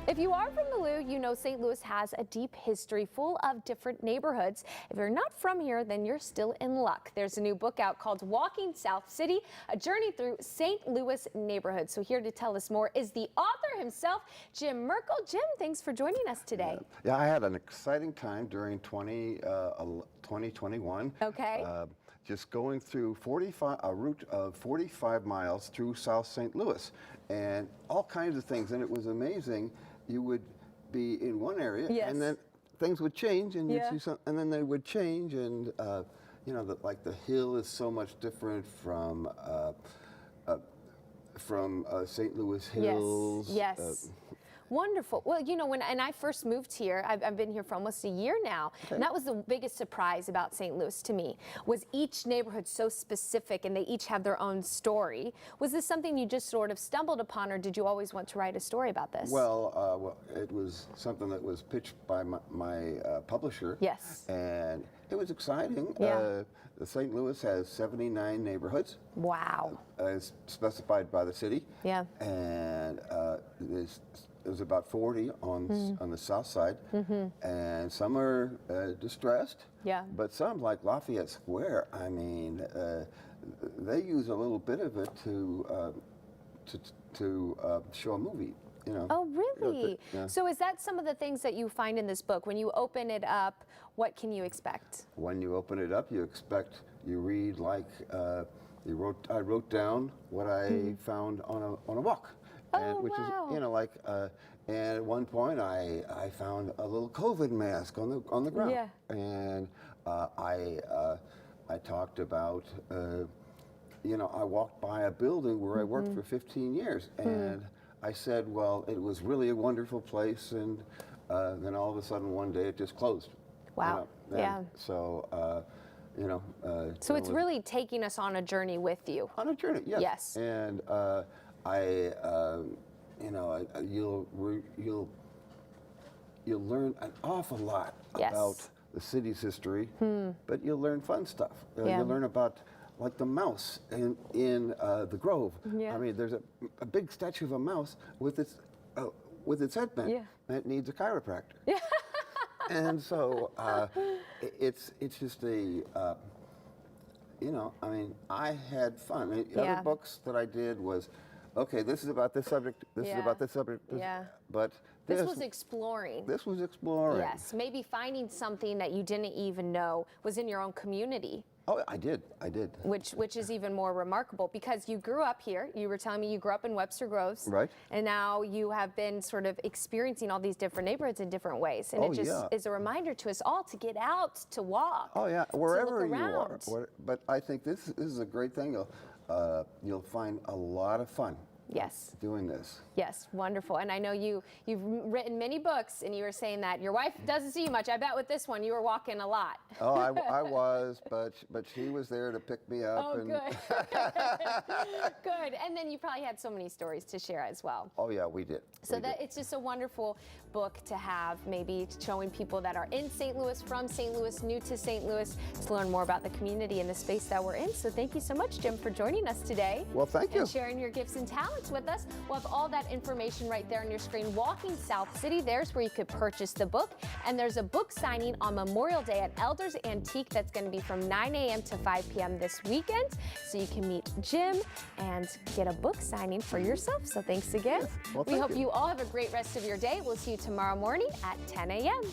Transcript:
If you are from the Lou, you know St. Louis has a deep history full of different neighborhoods. If you're not from here, then you're still in luck. There's a new book out called Walking South City, a journey through St. Louis neighborhoods. So here to tell us more is the author himself, Jim Merkel. Jim, thanks for joining us today. Yeah, I had an exciting time during 2021. Okay. Just going through a route of 45 miles through South St. Louis and all kinds of things. And it was amazing. You would be in one area, yes, and then things would change, and you'd see some, and then they would change, and you know, like the hill is so much different from St. Louis Hills. Yes. Yes. Wonderful. Well, you know, when I first moved here, I've been here for almost a year now, and that was the biggest surprise about St. Louis to me, was each neighborhood so specific and they each have their own story. Was this something you just sort of stumbled upon, or did you always want to write a story about this? Well, it was something that was pitched by my publisher. Yes. And it was exciting. Yeah. St. Louis has 79 neighborhoods. Wow. As specified by the city. Yeah. And there's about 40 on the south side, and some are distressed. Yeah. But some, like Lafayette Square, I mean, they use a little bit of it to show a movie. You know. Oh, really? So is that some of the things that you find in this book? When you open it up, what can you expect? When you open it up, you read like, I wrote down what I found on a walk. And, which is, you know, like, and at one point I found a little COVID mask on the ground. Yeah. And I talked about, you know, I walked by a building where I worked for 15 years, and I said, well, it was really a wonderful place, and then all of a sudden one day it just closed. Wow. You know? Yeah. So, you know. So it's really taking us on a journey with you. On a journey, yes. Yes. And you know, you'll learn an awful lot about the city's history, but you'll learn fun stuff. You'll learn about, like, the mouse in the Grove. Yeah. I mean, there's a big statue of a mouse with its head bent. Yeah. That needs a chiropractor. Yeah. And so it's just a. You know, I mean, I had fun. I mean, other books that I did was, okay, this is about this subject, this is about this subject, but this was exploring. This was exploring. Yes, maybe finding something that you didn't even know was in your own community. Oh, I did. Which is even more remarkable, because you grew up here. You were telling me you grew up in Webster Groves. Right. And now you have been sort of experiencing all these different neighborhoods in different ways. And it just is a reminder to us all to get out, to walk. Oh, yeah, wherever you are. But I think this is a great thing. You'll find a lot of fun. Yes. Doing this. Yes, wonderful. And I know you've written many books, and you were saying that your wife doesn't see you much. I bet with this one you were walking a lot. Oh, I was, but she was there to pick me up. Oh, good. Good. And then you probably had so many stories to share as well. Oh, yeah, we did. So it's just a wonderful book to have, maybe showing people that are in St. Louis, from St. Louis, new to St. Louis, to learn more about the community and the space that we're in. So thank you so much, Jim, for joining us today. Well, thank you. And sharing your gifts and talents with us. We'll have all that information right there on your screen. Walking South City, there's where you could purchase the book. And there's a book signing on Memorial Day at Elders Antique that's going to be from 9 a.m. to 5 p.m. this weekend. So you can meet Jim and get a book signing for yourself. So thanks again. Yes. Well, we hope you all have a great rest of your day. We'll see you tomorrow morning at 10 a.m.